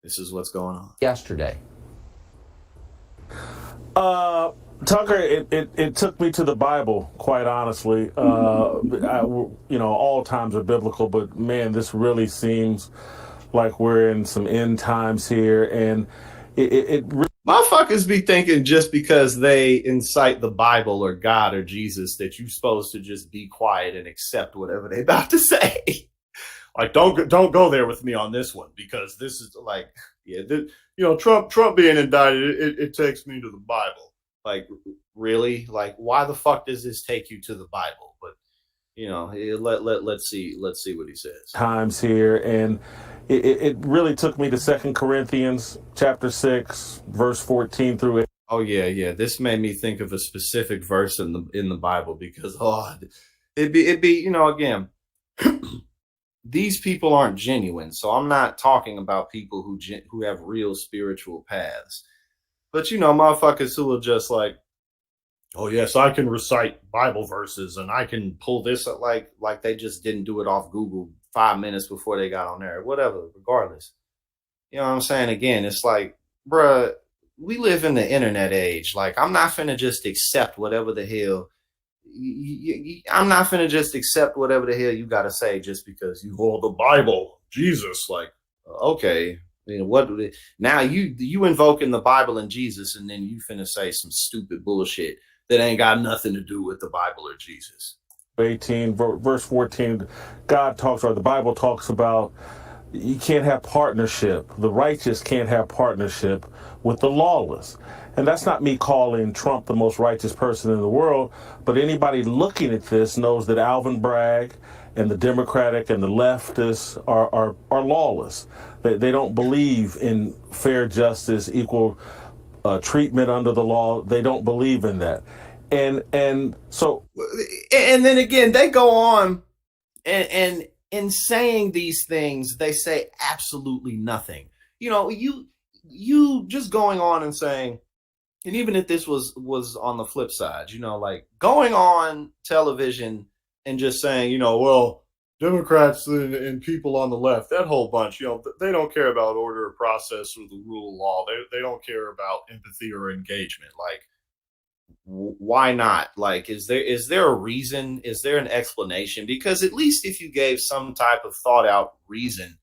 This is what's going on. Yesterday. Tucker, it took me to the Bible, quite honestly. All times are biblical, but man, this really seems like we're in some end times here. And it really. Motherfuckers be thinking just because they incite the Bible or God or Jesus that you're supposed to just be quiet and accept whatever they about to say. Like, don't go there with me on this one, because this is like, Trump being indicted, it takes me to the Bible. Like, really? Like, why the fuck does this take you to the Bible? But let's see what he says. Times here, and it really took me to 2 Corinthians chapter 6, verse 14 through 8. Oh yeah. This made me think of a specific verse in the Bible, because it'd be again. These people aren't genuine, so I'm not talking about people who have real spiritual paths. But motherfuckers who are just like, oh yes, I can recite Bible verses and I can pull this up, like they just didn't do it off Google 5 minutes before they got on there. Whatever, regardless. You know what I'm saying? Again, it's like, bruh, we live in the internet age. Like, I'm not finna just accept whatever the hell. I'm not finna just accept whatever the hell you gotta say just because you hold the Bible, Jesus. Like, okay, what? Now you invoking the Bible and Jesus, and then you finna say some stupid bullshit that ain't got nothing to do with the Bible or Jesus. 18 verse 14, the Bible talks about you can't have partnership. The righteous can't have partnership with the lawless. And that's not me calling Trump the most righteous person in the world, but anybody looking at this knows that Alvin Bragg and the Democratic and the leftists are lawless. They don't believe in fair justice, equal treatment under the law. They don't believe in that. And then again, they go on and in saying these things, they say absolutely nothing. You just going on and saying, and even if this was on the flip side, like going on television and just saying, well, Democrats and people on the left, that whole bunch, they don't care about order or process or the rule of law. They don't care about empathy or engagement. Like, why not? Like, is there a reason? Is there an explanation? Because at least if you gave some type of thought out reason,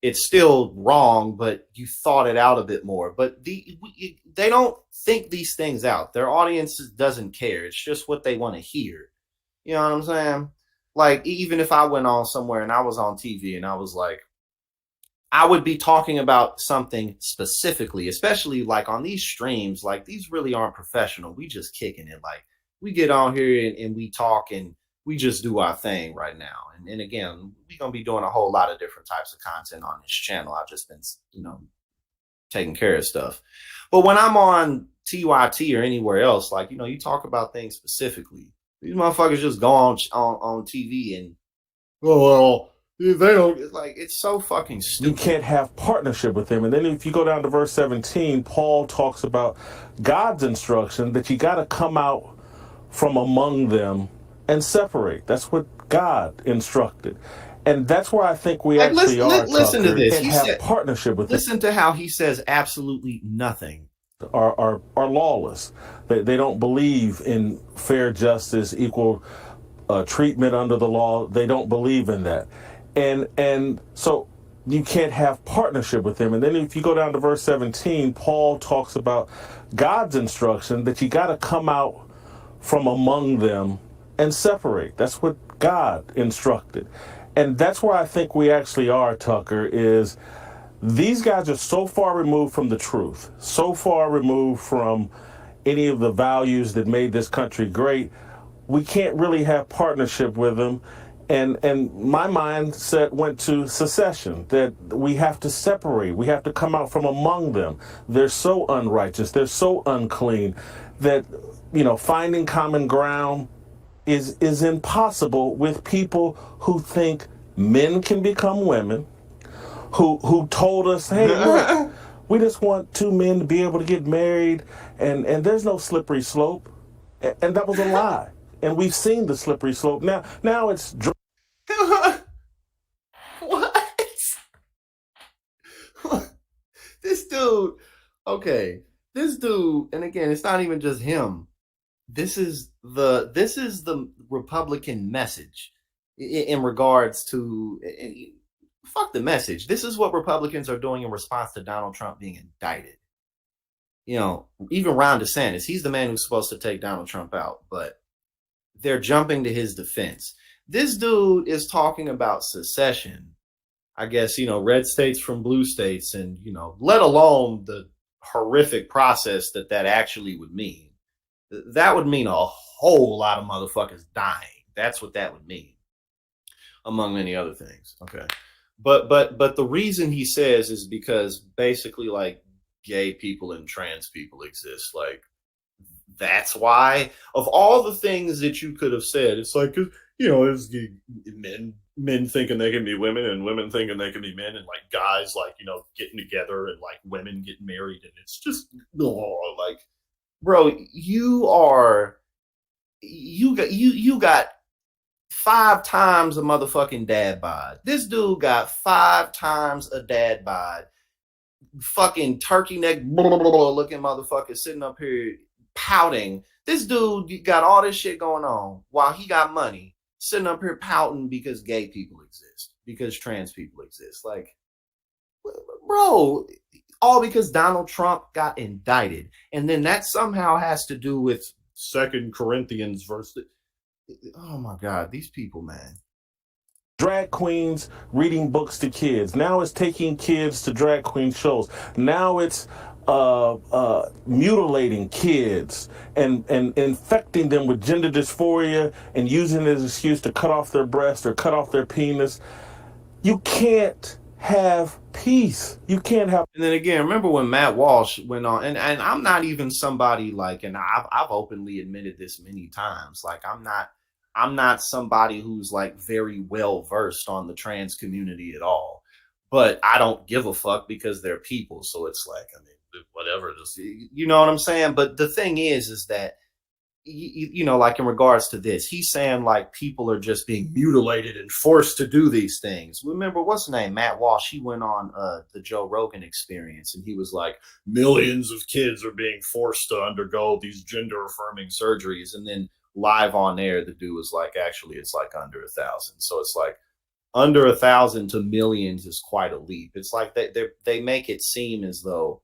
it's still wrong, but you thought it out a bit more. But they don't think these things out. Their audience doesn't care. It's just what they want to hear. You know what I'm saying? Like, even if I went on somewhere and I was on TV and I was like, I would be talking about something specifically, especially like on these streams. Like, these really aren't professional. We just kicking it. Like, we get on here and we talk and we just do our thing right now. And again, we're going to be doing a whole lot of different types of content on this channel. I've just been, taking care of stuff. But when I'm on TYT or anywhere else, like, you talk about things specifically. These motherfuckers just go on TV and, they don't. It's like, it's so fucking stupid. You can't have partnership with him. And then if you go down to verse 17, Paul talks about God's instruction that you got to come out from among them and separate. That's what God instructed. And that's where I think we actually are. Listen to this. And have partnership with Listen to how he says absolutely nothing. Are lawless. They don't believe in fair justice, equal treatment under the law. They don't believe in that. And so you can't have partnership with him. And then if you go down to verse 17, Paul talks about God's instruction that you got to come out from among them and separate. That's what God instructed. And that's where I think we actually are, Tucker, is these guys are so far removed from the truth, so far removed from any of the values that made this country great. We can't really have partnership with them. And my mindset went to secession, that we have to separate. We have to come out from among them. They're so unrighteous. They're so unclean that, finding common ground is impossible with people who think men can become women, who told us, hey, look, we just want two men to be able to get married, and there's no slippery slope. And that was a lie. And we've seen the slippery slope. Now it's... What? dude, okay, this dude, and again, it's not even just him. This is the Republican message in regards to fuck the message. This is what Republicans are doing in response to Donald Trump being indicted. Even Ron DeSantis, he's the man who's supposed to take Donald Trump out, but they're jumping to his defense. This dude is talking about secession. I guess, red states from blue states, and, let alone the horrific process that actually would mean. That would mean a whole lot of motherfuckers dying. That's what that would mean, among many other things. Okay. But the reason he says is because basically, like, gay people and trans people exist. Like, that's why, of all the things that you could have said, it's like, it's men thinking they can be women and women thinking they can be men, and like guys, like, getting together, and like women getting married, and it's just, like, bro, you got 5 times a motherfucking dad bod. This dude got 5 times a dad bod. Fucking turkey neck looking motherfucker sitting up here pouting. This dude got all this shit going on while he got money, sitting up here pouting because gay people exist, because trans people exist. Like, bro, all because Donald Trump got indicted. And then that somehow has to do with 2 Corinthians verse. Oh my God, these people, man. Drag queens reading books to kids. Now it's taking kids to drag queen shows. Now it's mutilating kids and infecting them with gender dysphoria and using it as an excuse to cut off their breast or cut off their penis. You can't have peace. You can't have. And then again, remember when Matt Walsh went on, and I'm not even somebody like, and I've openly admitted this many times, like, I'm not somebody who's like very well versed on the trans community at all, but I don't give a fuck because they're people. So it's like, I mean, whatever, just, you know what I'm saying? But the thing is that, like in regards to this, he's saying like people are just being mutilated and forced to do these things. Remember, what's his name? Matt Walsh, he went on the Joe Rogan Experience, and he was like, millions of kids are being forced to undergo these gender affirming surgeries. And then live on air, the dude was like, actually, it's like under 1,000. So it's like under 1,000 to millions is quite a leap. It's like they make it seem as though,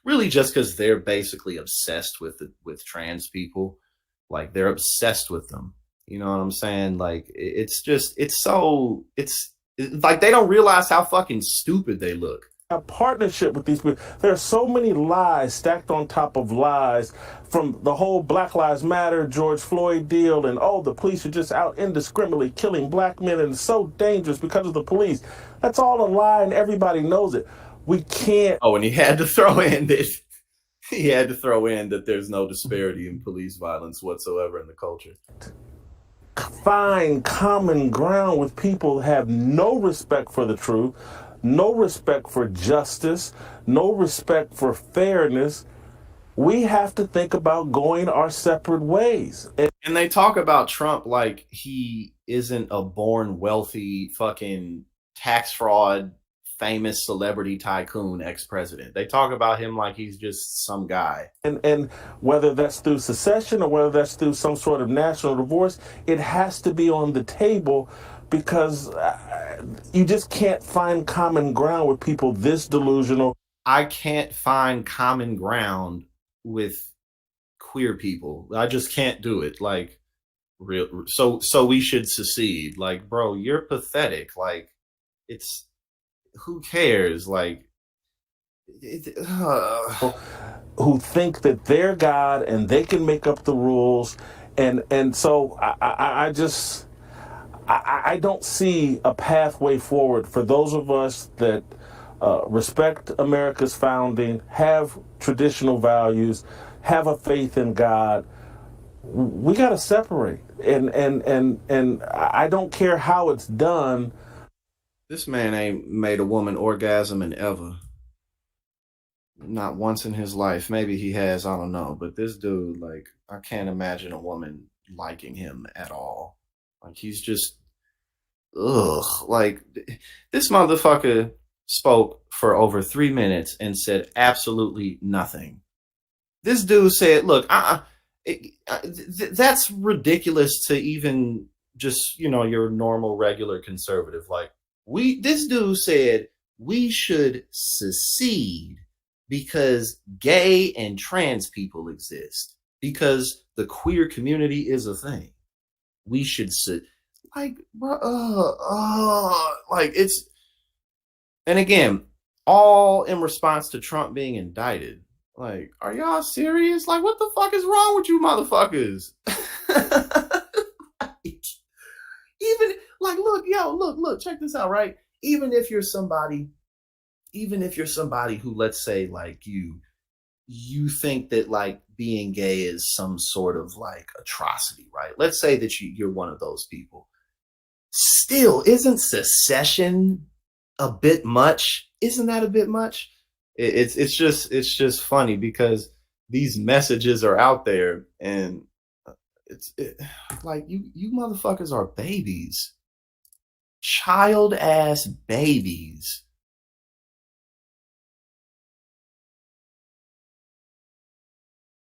really, just because they're basically obsessed with trans people, like they're obsessed with them. You know what I'm saying? Like, it's like they don't realize how fucking stupid they look. A partnership with these people. There are so many lies stacked on top of lies, from the whole Black Lives Matter, George Floyd deal, and the police are just out indiscriminately killing black men, and it's so dangerous because of the police. That's all a lie, and everybody knows it. We can't. Oh, and he had to throw in that there's no disparity in police violence whatsoever in the culture. Find common ground with people who have no respect for the truth, no respect for justice, no respect for fairness. We have to think about going our separate ways. And they talk about Trump like he isn't a born wealthy fucking tax fraud, famous celebrity tycoon ex-president. They talk about him like he's just some guy. And whether that's through secession or whether that's through some sort of national divorce, it has to be on the table, because you just can't find common ground with people this delusional. I can't find common ground with queer people. I just can't do it. Like, real. So we should secede. Like, bro, you're pathetic. Like, it's, who cares? Like, who think that they're God and they can make up the rules, and so I don't see a pathway forward for those of us that respect America's founding, have traditional values, have a faith in God. We got to separate, and I don't care how it's done. This man ain't made a woman orgasm in ever. Not once in his life. Maybe he has, I don't know. But this dude, like, I can't imagine a woman liking him at all. Like, he's just, ugh. Like, this motherfucker, spoke for over 3 minutes and said absolutely nothing. This dude said, "Look, that's ridiculous to even just your normal regular conservative. Like this dude said we should secede because gay and trans people exist because the queer community is a thing. We should like, like it's." And again, all in response to Trump being indicted. Like, are y'all serious? Like, what the fuck is wrong with you motherfuckers? Even like, look, check this out, right? Even if you're somebody who, let's say, like you think that like being gay is some sort of like atrocity, right? Let's say that you're one of those people. Still, isn't secession a bit much? Isn't that a bit much? It's just funny because these messages are out there, and like you motherfuckers are babies, child ass babies.